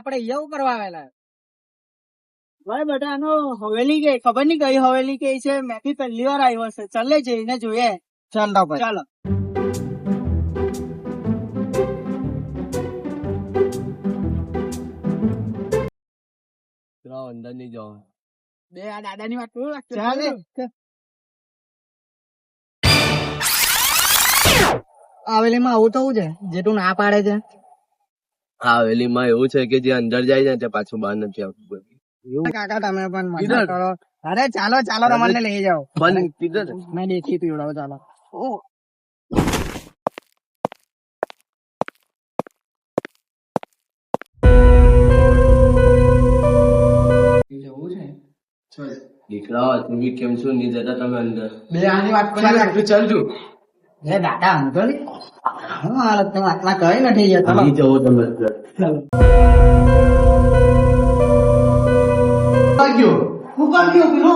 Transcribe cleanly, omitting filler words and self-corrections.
આપડે એવું કરવા આવેલા. ભાઈ બેટા આનો હવેલી ગઈ ખબર નઈ કઈ હવેલી કઈ છે. મેં બી પહેલી વાર આવ્યો છે. ચાલે જઈને જોઈએ. ચાલો ભાઈ. ચાલો. અંદર નહીં જાઓ. બે આ દાદા ની વાત કરું. ચાલે. હવેલીમાં આવું થવું છે જે તું ના પાડે છે. આ હવેલીમાં એવું છે કે જે અંદર જાય છે તે પાછું બહાર નથી આવતું. કાકા તમે પણ મજા કરો. અરે ચાલો ચાલો રમણ ને લઈ જાઓ. બંધ કીધું ને. મેં દેખી પીવડાવો ચાલો. દીકરા તું બી કેમ છો નહીં જતા તમે અંદર? બે આની વાત કરી ચાલ તું. એ દાદા હું તો હું હાલત તમે આટલા કઈ નથી જતા. નહીં જવો તમે અંદર. હું ગયો પેલો